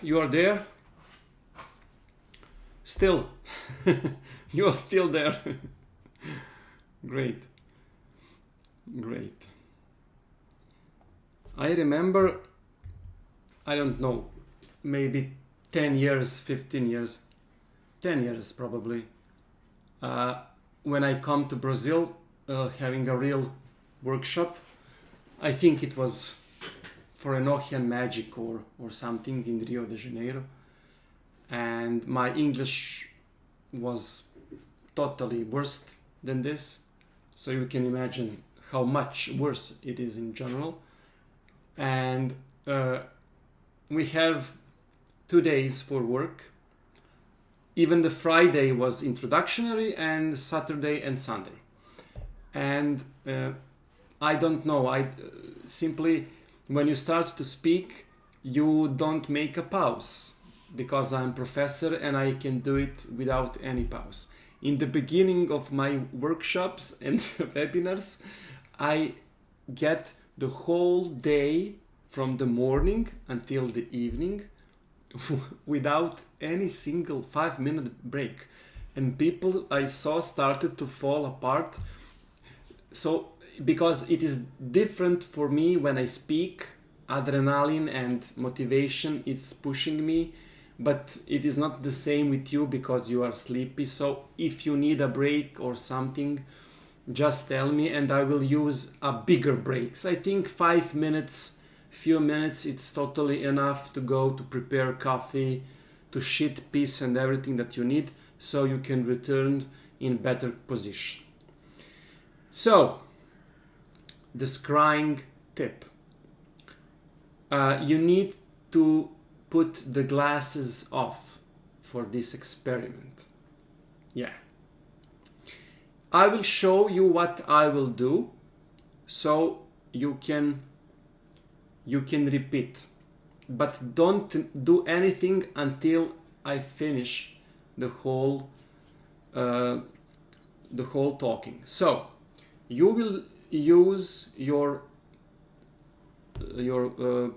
You are there? Still. You are still there. Great. Great. I remember, I don't know, maybe 10 years, 15 years, 10 years probably, when I come to Brazil, having a real workshop. I think it was for Enochian magic or something in Rio de Janeiro. And my English was totally worse than this. So you can imagine how much worse it is in general. And we have 2 days for work. Even the Friday was introductory, and Saturday and Sunday. And I don't know, I simply, when you start to speak, you don't make a pause, because I'm professor and I can do it without any pause. In the beginning of my workshops and webinars, I get the whole day from the morning until the evening without any single 5-minute break. And people I saw started to fall apart. So, because it is different for me when I speak, adrenaline and motivation is pushing me, but it is not the same with you because you are sleepy. So if you need a break or something, just tell me and I will use a bigger breaks. I think 5 minutes, few minutes, it's totally enough to go to prepare coffee, to shit piss and everything that you need, so you can return in better position. So, the scrying tip. You need to put the glasses off for this experiment. Yeah. I will show you what I will do, so you can repeat. But don't do anything until I finish the whole talking. So, you will use your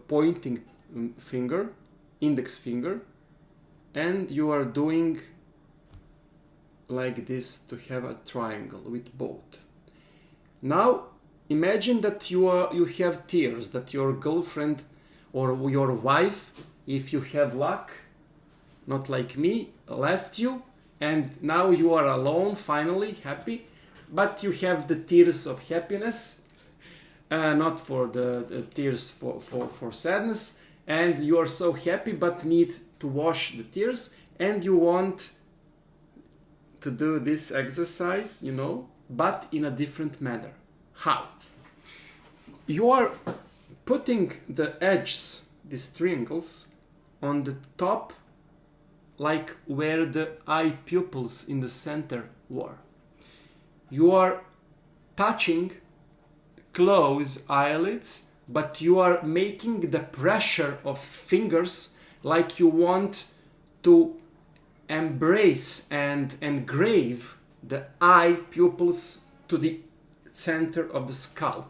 pointing finger, index finger, and you are doing like this to have a triangle with both. Now imagine that you have tears, that your girlfriend or your wife, if you have luck, not like me, left you, and now you are alone, finally happy, but you have the tears of happiness, not for the tears for sadness, and you are so happy but need to wash the tears, and you want to do this exercise, but in a different manner. How? You are putting the edges, these triangles, on the top, like where the eye pupils in the center were. You are touching closed eyelids, but you are making the pressure of fingers like you want to embrace and engrave the eye pupils to the center of the skull.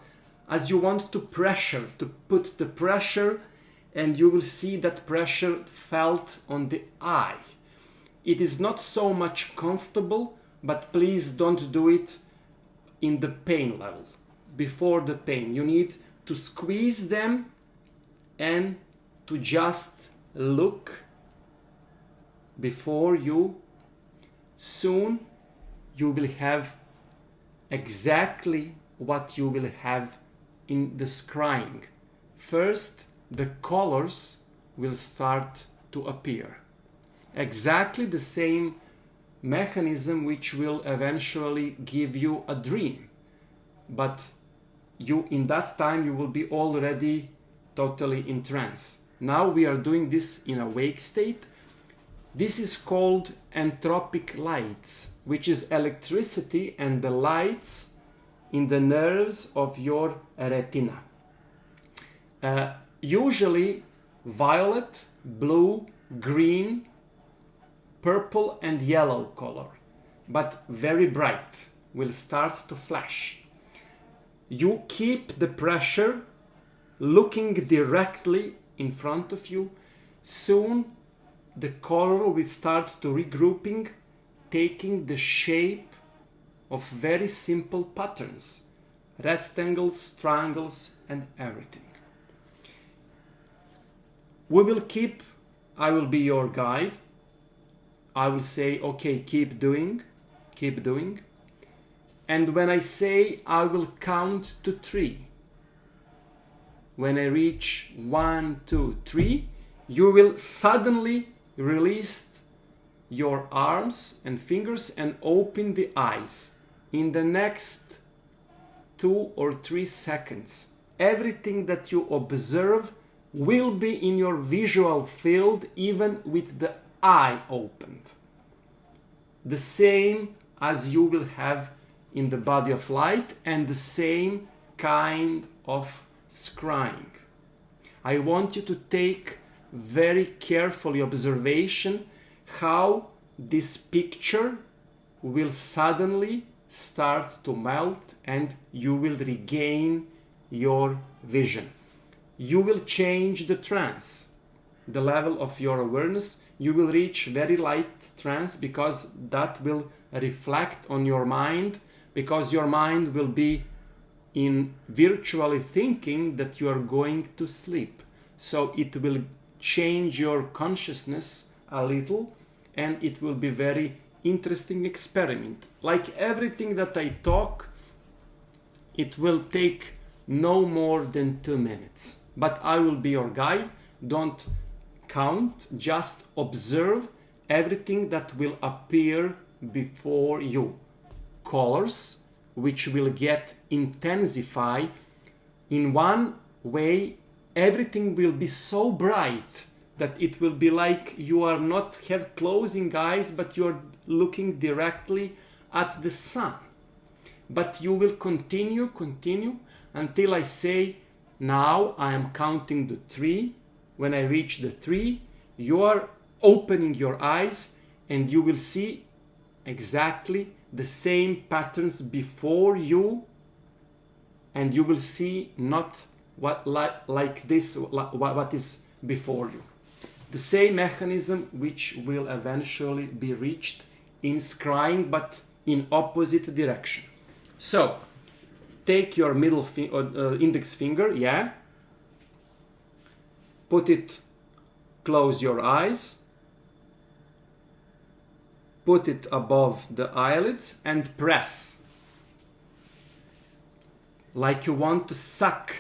As you want to put the pressure, and you will see that pressure felt on the eye. It is not so much comfortable, but please don't do it in the pain level. Before the pain, you need to squeeze them and to just look before you. Soon you will have exactly what you will have in the scrying. First, the colors will start to appear. Exactly the same mechanism which will eventually give you a dream. But in that time you will be already totally in trance. Now we are doing this in a wake state. This is called entropic lights, which is electricity and the lights in the nerves of your retina. Usually violet, blue, green, purple and yellow color, but very bright, will start to flash. You keep the pressure looking directly in front of you. Soon the color will start to regrouping, taking the shape of very simple patterns, rectangles, triangles, and everything. I will be your guide. I will say, okay, keep doing. And when I say, I will count to 3. When I reach 1, 2, 3, you will suddenly release your arms and fingers and open the eyes. In the next 2 or 3 seconds, everything that you observe will be in your visual field, even with the eye opened. The same as you will have in the body of light, and the same kind of scrying. I want you to take very carefully observation how this picture will suddenly start to melt and you will regain your vision. You will change the trance, the level of your awareness. You will reach very light trance because that will reflect on your mind, because your mind will be in virtually thinking that you are going to sleep. So it will change your consciousness a little, and it will be very interesting experiment. Like everything that I talk, it will take no more than 2 minutes. But I will be your guide. Don't count, just observe everything that will appear before you. Colors, which will get intensify. In one way, everything will be so bright that it will be like you are not have closing eyes, but you are looking directly at the sun. But you will continue until I say, now I am counting the 3. When I reach the 3, you are opening your eyes and you will see exactly the same patterns before you, and you will see not what like this, what is before you. The same mechanism which will eventually be reached in scrying, but in opposite direction. So take your middle index finger, yeah, put it, close your eyes, put it above the eyelids and press like you want to suck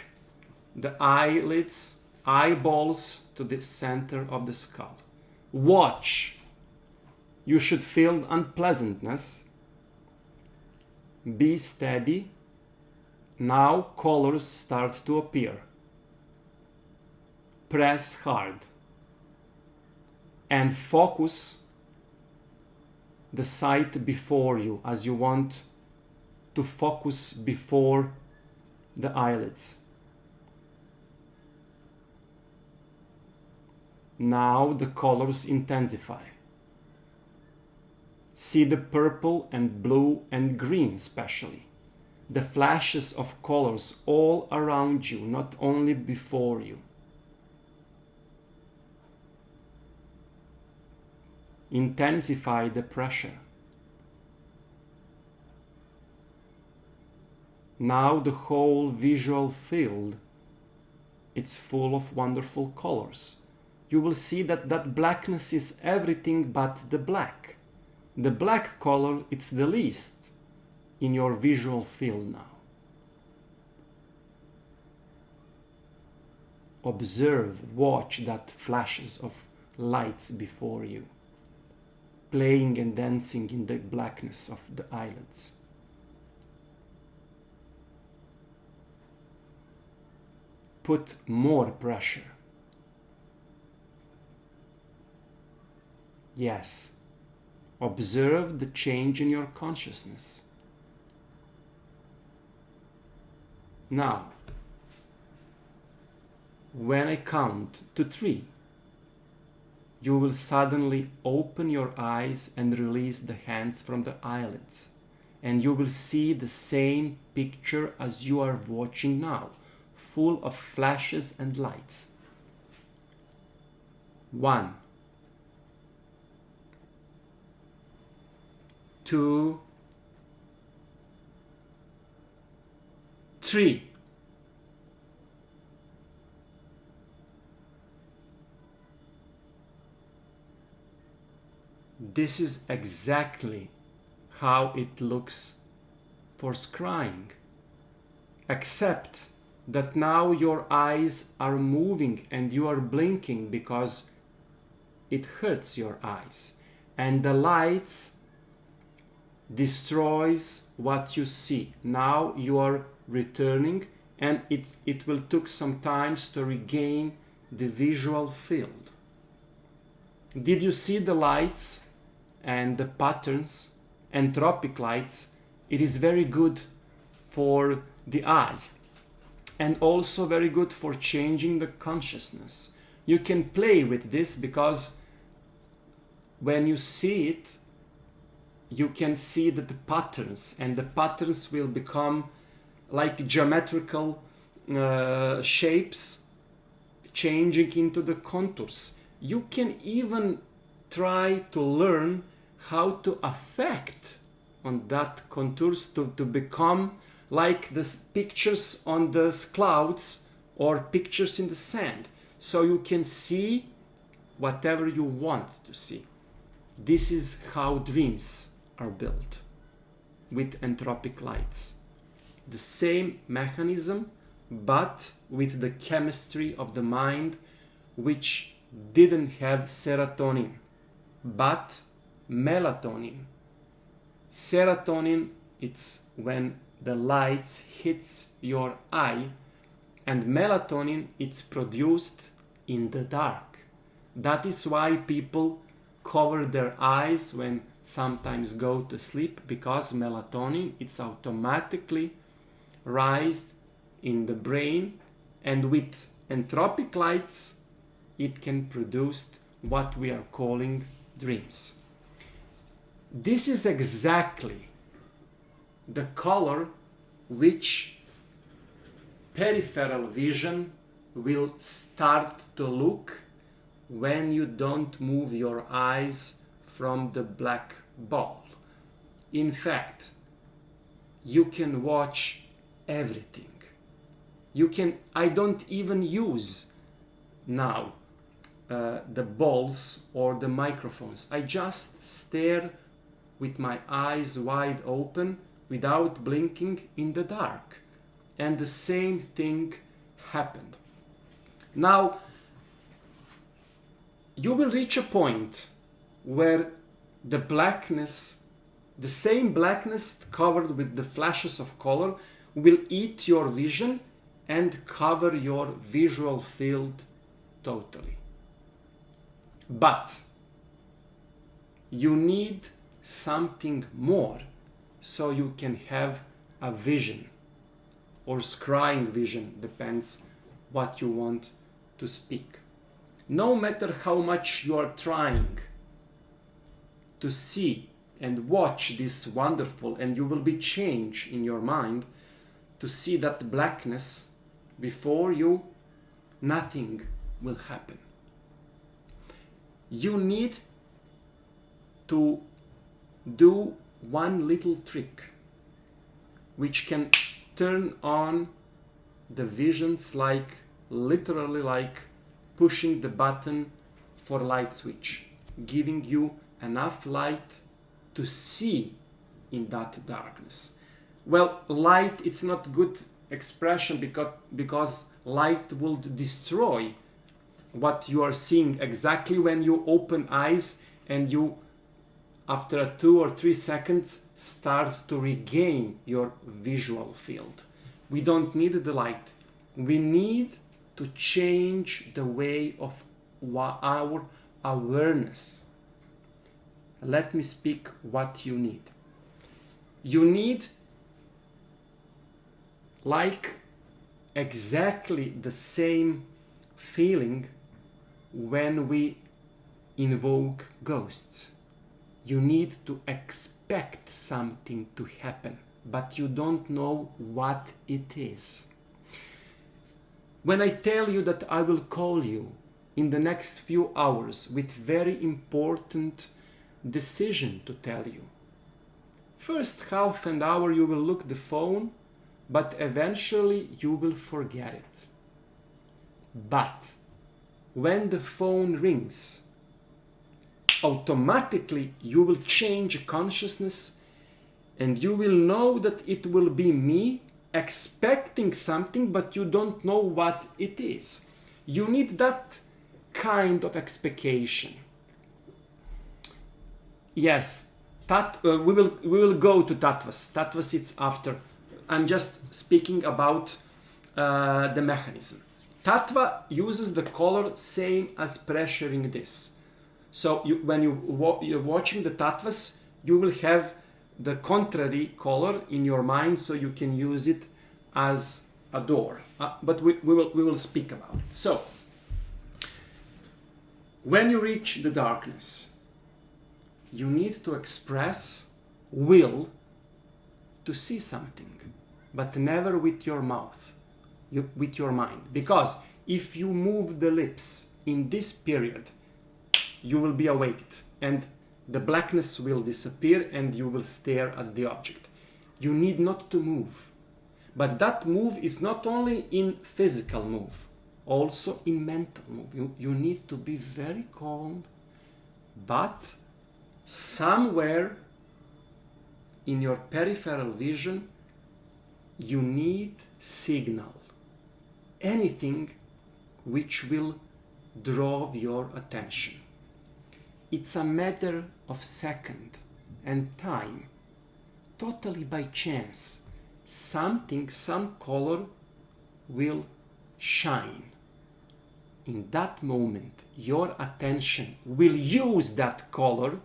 the eyelids, eyeballs to the center of the skull. Watch. You should feel unpleasantness. Be steady. Now colors start to appear. Press hard and focus the sight before you, as you want to focus before the eyelids. Now the colors intensify. See the purple and blue and green especially. The flashes of colors all around you, not only before you. Intensify the pressure. Now the whole visual field, it's full of wonderful colors. You will see that blackness is everything but the black. The black color, it's the least in your visual field now. Observe, watch that flashes of lights before you, playing and dancing in the blackness of the eyelids. Put more pressure. Yes, observe the change in your consciousness. Now, when I count to 3, you will suddenly open your eyes and release the hands from the eyelids, and you will see the same picture as you are watching now, full of flashes and lights. 1, 2, 3. This is exactly how it looks for scrying, except that now your eyes are moving and you are blinking because it hurts your eyes, and the lights destroys what you see. Now you are returning, and it will take some time to regain the visual field. Did you see the lights and the patterns? Entropic lights, it is very good for the eye and also very good for changing the consciousness. You can play with this because when you see it, you can see that the patterns, and the patterns will become like geometrical shapes changing into the contours. You can even try to learn how to affect on that contours to become like the pictures on the clouds or pictures in the sand, so you can see whatever you want to see. This is how dreams are built, with entropic lights. The same mechanism, but with the chemistry of the mind, which didn't have serotonin, but melatonin. Serotonin, it's when the light hits your eye, and melatonin, it's produced in the dark. That is why people cover their eyes when sometimes go to sleep, because melatonin, it's automatically raised in the brain, and with entropic lights it can produce what we are calling dreams. This is exactly the color which peripheral vision will start to look when you don't move your eyes from the black ball. In fact, you can watch everything. I don't even use now the balls or the microphones. I just stare with my eyes wide open without blinking in the dark, and the same thing happened. Now you will reach a point where the blackness, the same blackness covered with the flashes of color, will eat your vision and cover your visual field totally. But you need something more so you can have a vision, or scrying vision, depends what you want to speak. No matter how much you are trying to see and watch this wonderful, and you will be changed in your mind to see that blackness before you, nothing will happen. You need to do one little trick which can turn on the visions, like literally like pushing the button for light switch, giving you enough light to see in that darkness. Well, light, it's not good expression because light will destroy what you are seeing exactly when you open eyes, and you, after 2 or 3 seconds, start to regain your visual field. We don't need the light. We need to change the way of our awareness. Let me speak what you need. You need like exactly the same feeling when we invoke ghosts. You need to expect something to happen, but you don't know what it is. When I tell you that I will call you in the next few hours with very important decision to tell you. First half an hour you will look the phone, but eventually you will forget it. But when the phone rings, automatically you will change consciousness and you will know that it will be me expecting something, but you don't know what it is. You need that kind of expectation. Yes, we will go to tattvas. Tattvas it's after. I'm just speaking about the mechanism. Tattva uses the color same as pressuring this. So when you're watching the tattvas, you will have the contrary color in your mind, so you can use it as a door. But we will speak about it. So when you reach the darkness, you need to express will to see something, but never with your mouth, with your mind. Because if you move the lips in this period, you will be awaked and the blackness will disappear and you will stare at the object. You need not to move. But that move is not only in physical move, also in mental move. You need to be very calm, but somewhere in your peripheral vision, you need signal. Anything which will draw your attention. It's a matter of second and time, totally by chance. Some color will shine. In that moment, your attention will use that color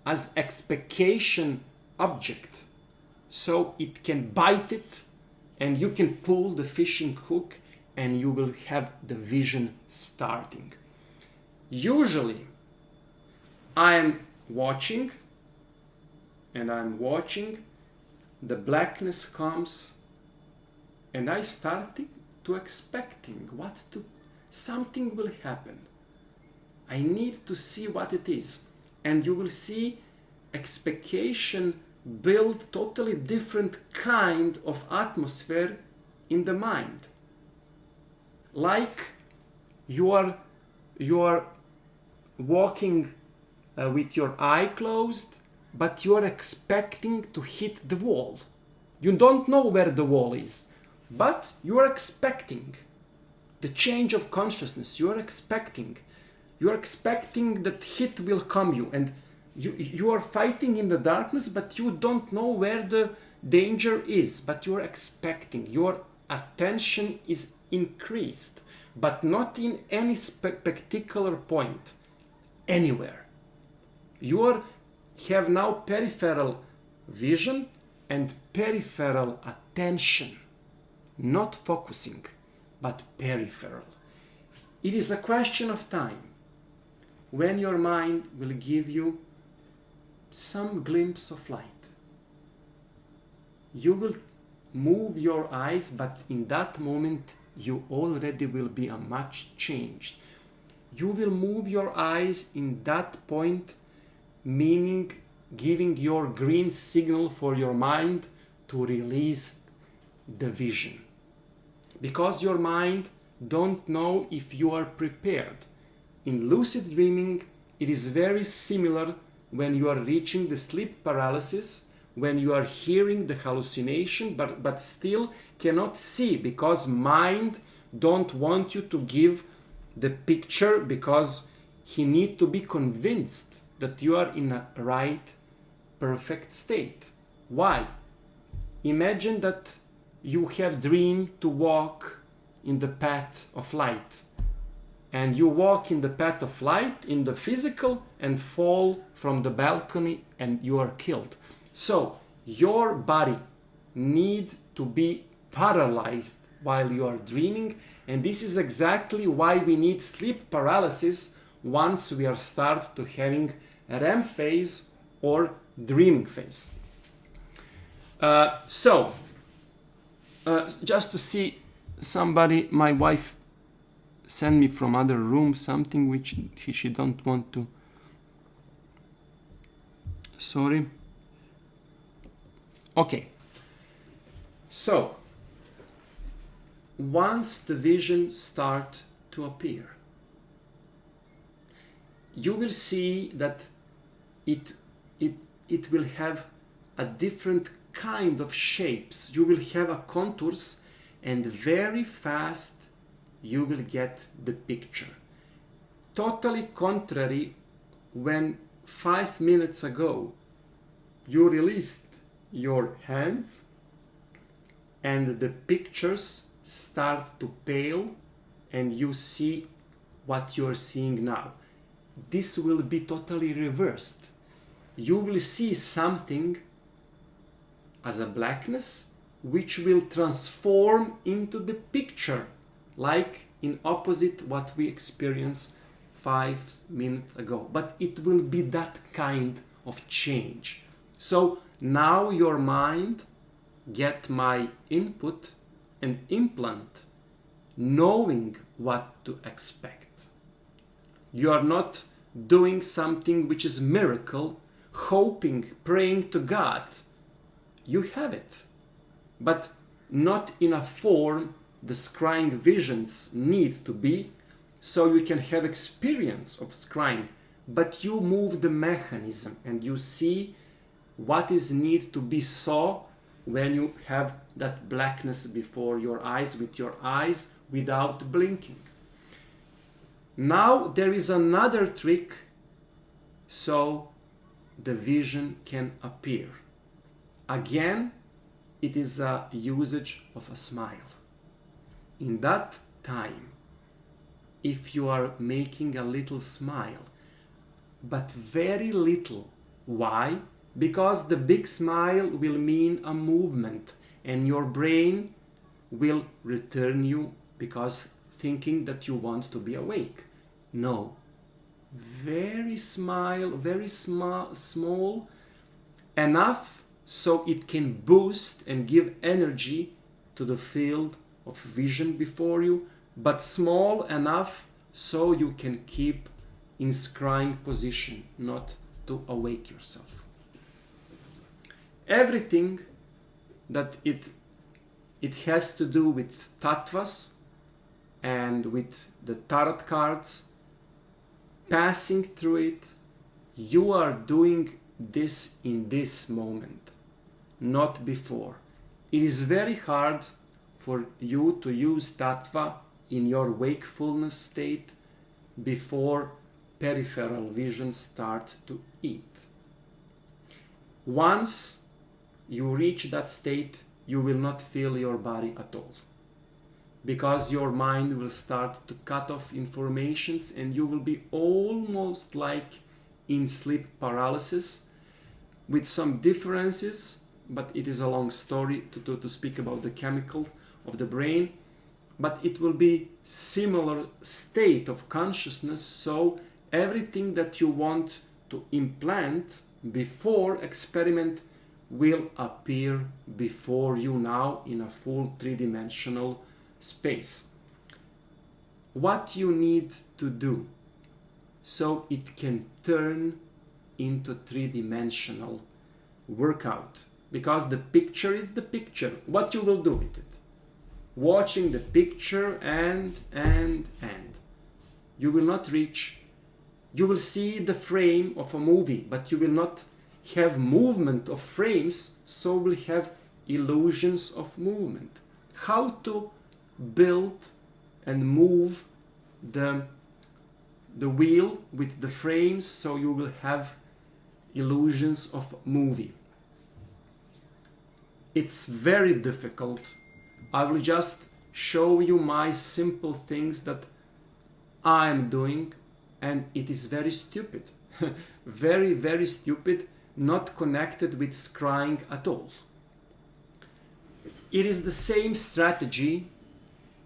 as expectation object, so it can bite it and you can pull the fishing hook and you will have the vision starting. Usually I'm watching, the blackness comes and I started to expecting something will happen. I need to see what it is. And you will see expectation build totally different kind of atmosphere in the mind. Like you are walking with your eye closed, but you are expecting to hit the wall. You don't know where the wall is, but you are expecting the change of consciousness. You are expecting that hit will come you, and you are fighting in the darkness, but you don't know where the danger is, but you are expecting. Your attention is increased, but not in any particular point, anywhere. You have now peripheral vision and peripheral attention, not focusing, but peripheral. It is a question of time when your mind will give you some glimpse of light. You will move your eyes, but in that moment you already will be much changed. You will move your eyes in that point, meaning giving your green signal for your mind to release the vision. Because your mind don't know if you are prepared. In lucid dreaming, it is very similar when you are reaching the sleep paralysis, when you are hearing the hallucination, but still cannot see, because mind don't want you to give the picture, because he need to be convinced that you are in a right, perfect state. Why? Imagine that you have dreamed to walk in the path of light, and you walk in the path of light in the physical and fall from the balcony and you are killed. So your body need to be paralyzed while you are dreaming, and this is exactly why we need sleep paralysis once we are start to having a REM phase or dreaming phase. Just to see somebody, my wife send me from other room something which she don't want to. Sorry. Okay. So, once the vision start to appear, you will see that it will have a different kind of shapes. You will have a contours, and very fast you will get the picture. Totally contrary when 5 minutes ago you released your hands and the pictures start to pale and you see what you are seeing now. This will be totally reversed. You will see something as a blackness which will transform into the picture, like in opposite what we experienced 5 minutes ago. But it will be that kind of change. So now your mind get my input and implant, knowing what to expect. You are not doing something which is miracle, hoping, praying to God. You have it, but not in a form the scrying visions need to be, so you can have experience of scrying, but you move the mechanism and you see what is need to be saw when you have that blackness before your eyes, with your eyes without blinking. Now there is another trick so the vision can appear. Again, it is a usage of a smile. In that time, if you are making a little smile, but very little. Why? Because the big smile will mean a movement and your brain will return you because thinking that you want to be awake. No. Very small, enough so it can boost and give energy to the field of vision before you, but small enough so you can keep in scrying position, not to awake yourself. Everything that it has to do with tattvas and with the tarot cards, passing through it, you are doing this in this moment, not before. It is very hard for you to use tattva in your wakefulness state before peripheral vision start to eat. Once you reach that state, you will not feel your body at all, because your mind will start to cut off informations and you will be almost like in sleep paralysis, with some differences, but it is a long story to speak about the chemicals of the brain, but it will be similar state of consciousness. So everything that you want to implant before experiment will appear before you now in a full three-dimensional space. What you need to do so it can turn into three-dimensional workout, because the picture is the picture. What you will do with it? Watching the picture and you will not reach. You will see the frame of a movie, but you will not have movement of frames, so will have illusions of movement. How to build and move the wheel with the frames so you will have illusions of movie. It's very difficult. I will just show you my simple things that I am doing, and it is very stupid. very stupid, not connected with scrying at all. It is the same strategy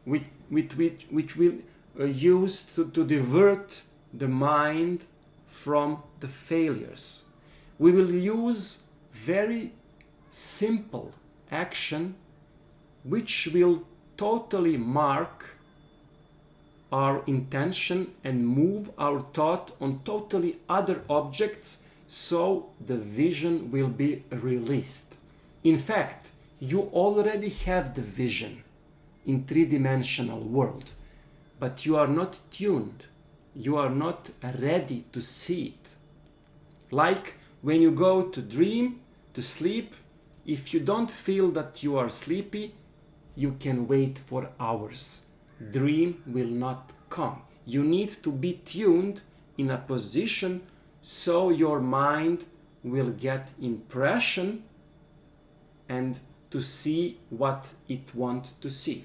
which will use to divert the mind from the failures. We will use very simple action which will totally mark our intention and move our thought on totally other objects, so the vision will be released. In fact, you already have the vision in three-dimensional world, but you are not tuned. You are not ready to see it. Like when you go to dream, to sleep, if you don't feel that you are sleepy, you can wait for hours. Dream will not come. You need to be tuned in a position so your mind will get impression and to see what it wants to see.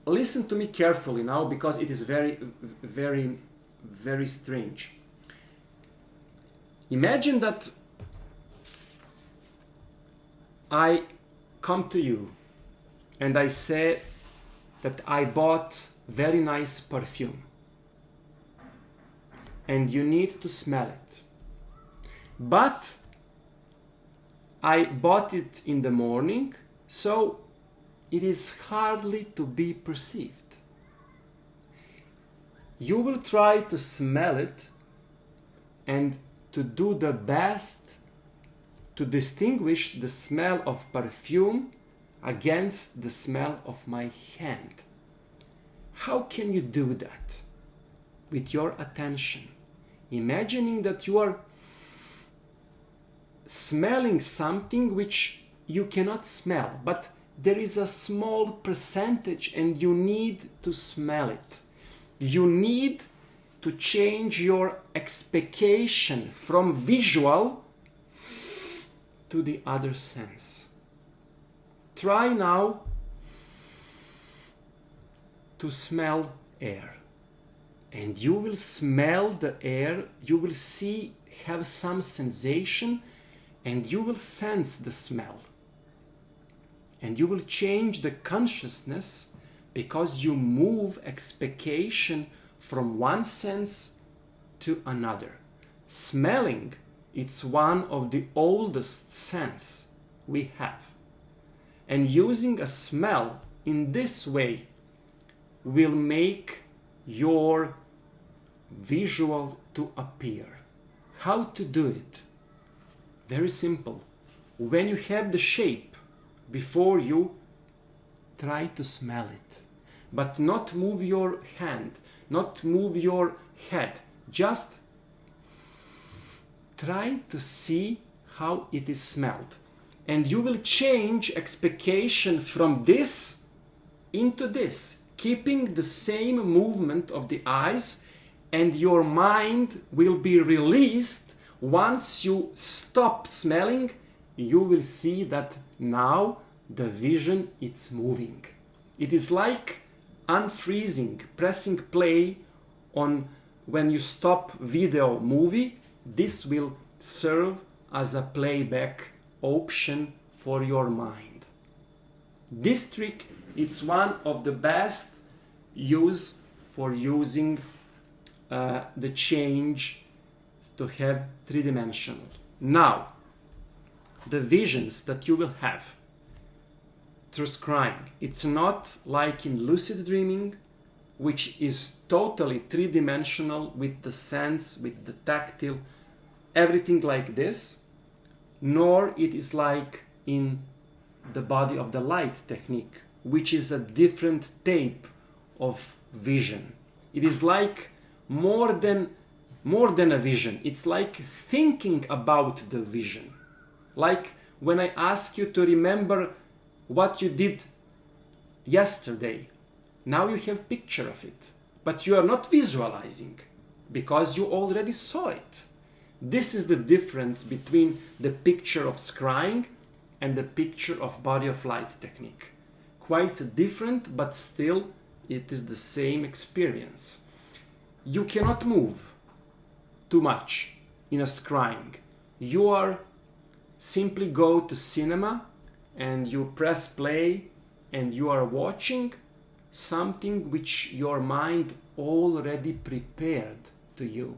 Listen to me carefully now, because it is very, very, very strange. Imagine that I come to you and I say that I bought very nice perfume and you need to smell it. But I bought it in the morning, so it is hardly to be perceived. You will try to smell it and to do the best to distinguish the smell of perfume against the smell of my hand. How can you do that? With your attention, imagining that you are smelling something which you cannot smell, but there is a small percentage and you need to smell it. You need to change your expectation from visual to the other sense. Try now to smell air. And you will smell the air, you will have some sensation, and you will sense the smell. And you will change the consciousness because you move expectation from one sense to another. Smelling, it's one of the oldest sense we have. And using a smell in this way will make your visual to appear. How to do it? Very simple. When you have the shape before you, try to smell it. But not move your hand, not move your head. Just try to see how it is smelled. And you will change expectation from this into this, keeping the same movement of the eyes, and your mind will be released. Once you stop smelling, you will see that now the vision is moving. It is like unfreezing, pressing play on when you stop video movie. This will serve as a playback option for your mind. This trick is one of the best use for using the change to have three-dimensional. Now, the visions that you will have through scrying, it's not like in lucid dreaming, which is totally three-dimensional with the sense, with the tactile, everything like this, nor it is like in the body of the light technique, which is a different type of vision. It is like more than a vision. It's like thinking about the vision. Like when I ask you to remember what you did yesterday, now you have picture of it, but you are not visualizing because you already saw it. This is the difference between the picture of scrying and the picture of body of light technique. Quite different, but still it is the same experience. You cannot move too much in a scrying. You are simply go to cinema and you press play and you are watching something which your mind already prepared to you.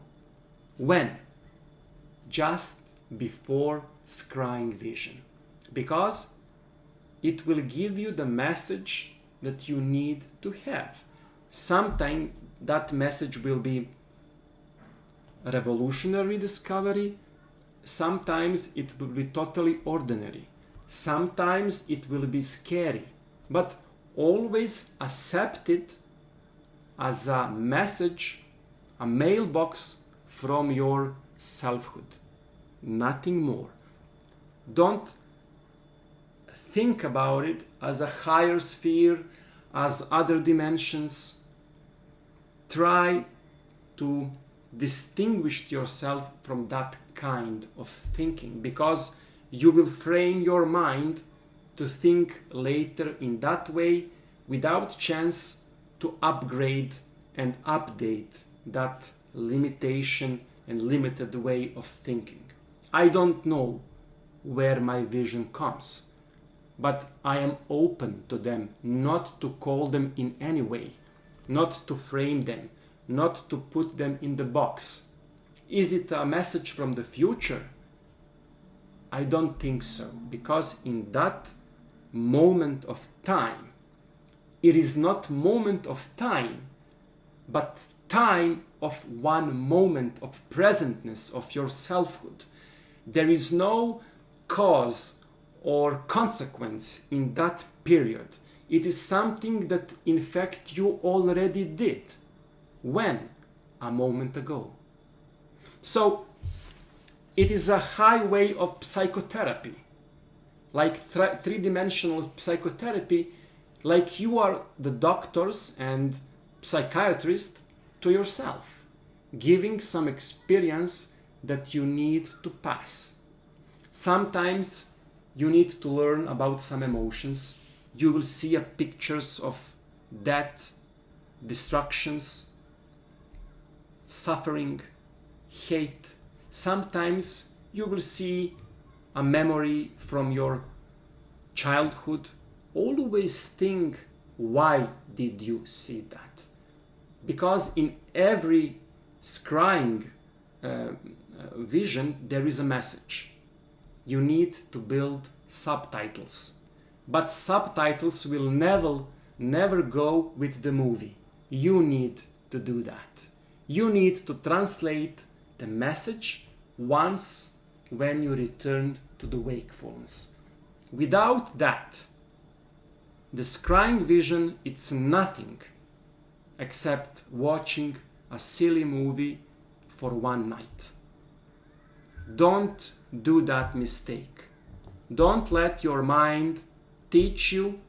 When? Just before scrying vision. Because it will give you the message that you need to have. Sometimes that message will be a revolutionary discovery. Sometimes it will be totally ordinary. Sometimes it will be scary. But always accept it as a message, a mailbox from your selfhood. Nothing more. Don't think about it as a higher sphere, as other dimensions. Try to distinguish yourself from that kind of thinking, because you will frame your mind to think later in that way without chance to upgrade and update that limitation and limited way of thinking. I don't know where my vision comes, but I am open to them, not to call them in any way, not to frame them, not to put them in the box. Is it a message from the future? I don't think so, because in that moment of time, it is not moment of time, but time of one moment of presentness of your selfhood. There is no cause or consequence in that period. It is something that in fact you already did. When? A moment ago. So it is a highway of psychotherapy, like three-dimensional psychotherapy, like you are the doctors and psychiatrist to yourself, giving some experience that you need to pass. Sometimes you need to learn about some emotions. You will see pictures of death, destructions, suffering, hate. Sometimes you will see a memory from your childhood. Always think, why did you see that? Because in every scrying vision there is a message. You need to build subtitles, but subtitles will never go with the movie. You need to do that. You need to translate the message once when you return to the wakefulness. Without that, the scrying vision, it's nothing except watching a silly movie for one night. Don't do that mistake. Don't let your mind teach you,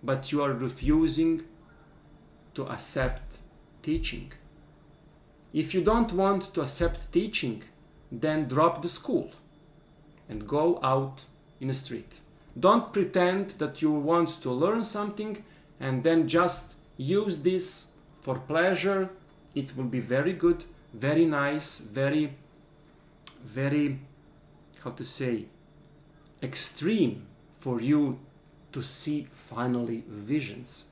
but you are refusing to accept teaching. If you don't want to accept teaching, then drop the school and go out in the street. Don't pretend that you want to learn something and then just use this for pleasure. It will be very good, very nice, very, how to say, extreme for you to see finally visions.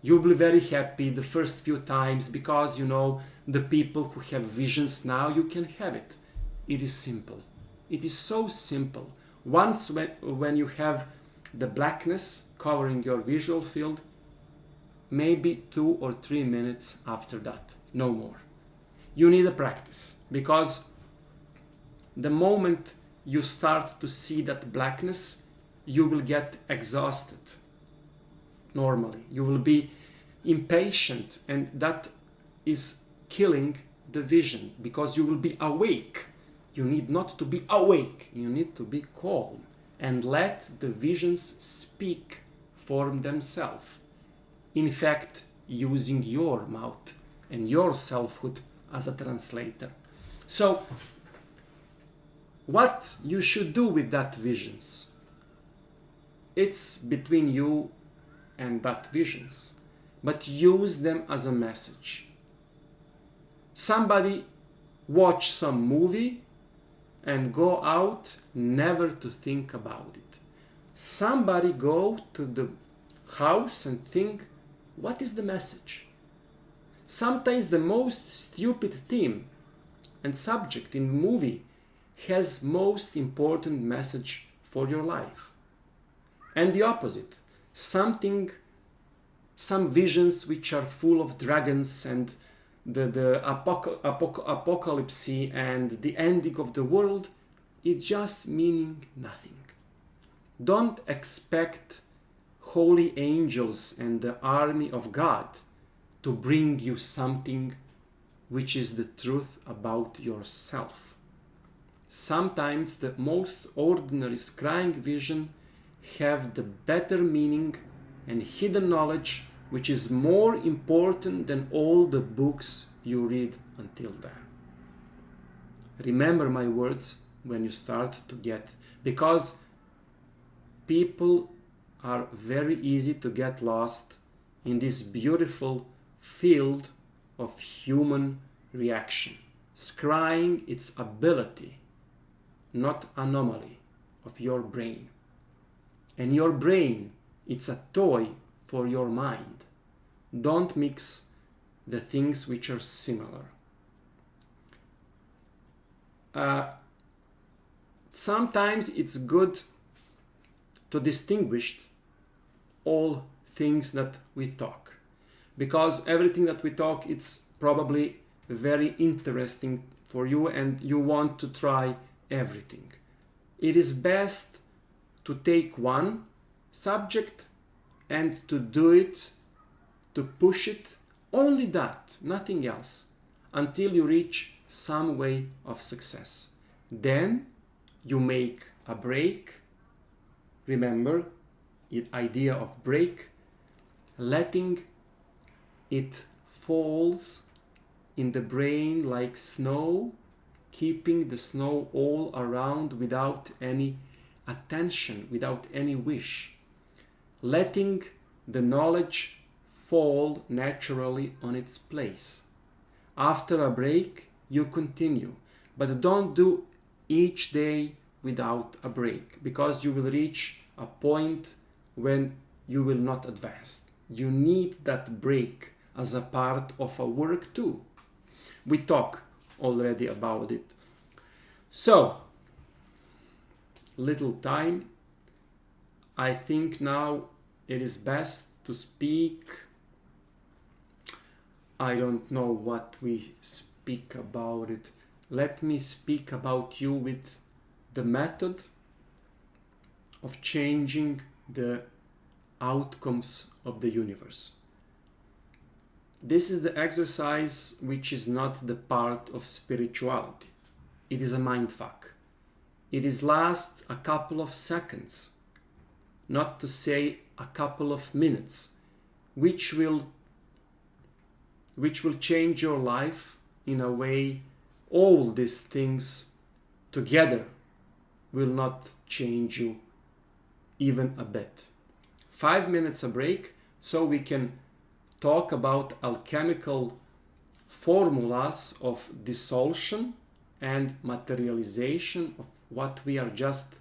You'll be very happy the first few times because you know the people who have visions now, you can have it. It is simple. It is so simple. Once when you have the blackness covering your visual field, maybe 2 or 3 minutes after that, no more. You need a practice, because the moment you start to see that blackness, you will get exhausted. Normally, you will be impatient, and that is killing the vision, because you will be awake. You need not to be awake, you need to be calm and let the visions speak for themselves. In fact, using your mouth and your selfhood as a translator. So, what you should do with that visions? It's between you and that visions, but use them as a message. Somebody watch some movie and go out never to think about it. Somebody go to the house and think, what is the message? Sometimes the most stupid theme and subject in movie has most important message for your life. And the opposite, something some visions which are full of dragons and the apocalypse and the ending of the world, it's just meaning nothing. Don't expect holy angels and the army of God to bring you something which is the truth about yourself. Sometimes the most ordinary scrying vision have the better meaning and hidden knowledge which is more important than all the books you read until then. Remember my words when you start to get, because people are very easy to get lost in this beautiful field of human reaction. Scrying, its ability, not anomaly of your brain. And your brain, it's a toy for your mind. Don't mix the things which are similar. Sometimes it's good to distinguish all things that we talk, because everything that we talk, it's probably very interesting for you and you want to try everything. It is best to take one subject and to do it, to push it, only that, nothing else, until you reach some way of success. Then you make a break. Remember the idea of break, letting it falls in the brain like snow, keeping the snow all around without any attention, without any wish, letting the knowledge fall naturally on its place. After a break, you continue, but don't do each day without a break, because you will reach a point when you will not advance. You need that break as a part of a work too. We talk already about it. So, little time. I think now it is best to speak. I don't know what we speak about it. Let me speak about you with the method of changing the outcomes of the universe. This is the exercise which is not the part of spirituality. It is a mindfuck. It is last a couple of seconds, not to say a couple of minutes, which will change your life in a way. All these things together will not change you even a bit. 5 minutes a break, so we can talk about alchemical formulas of dissolution and materialization of what we are just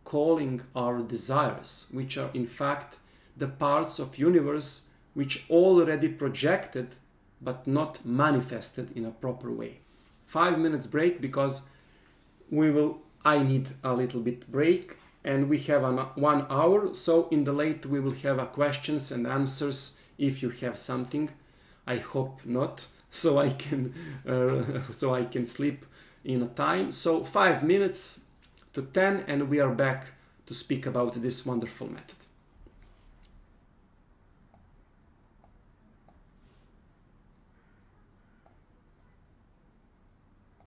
calling our desires, which are in fact the parts of universe which already projected but not manifested in a proper way. 5 minutes break, because I need a little bit break, and we have 1 hour, so in the late we will have a questions and answers if you have something. I hope not, so I can sleep in a time. So 5 minutes to 10 and we are back to speak about this wonderful method.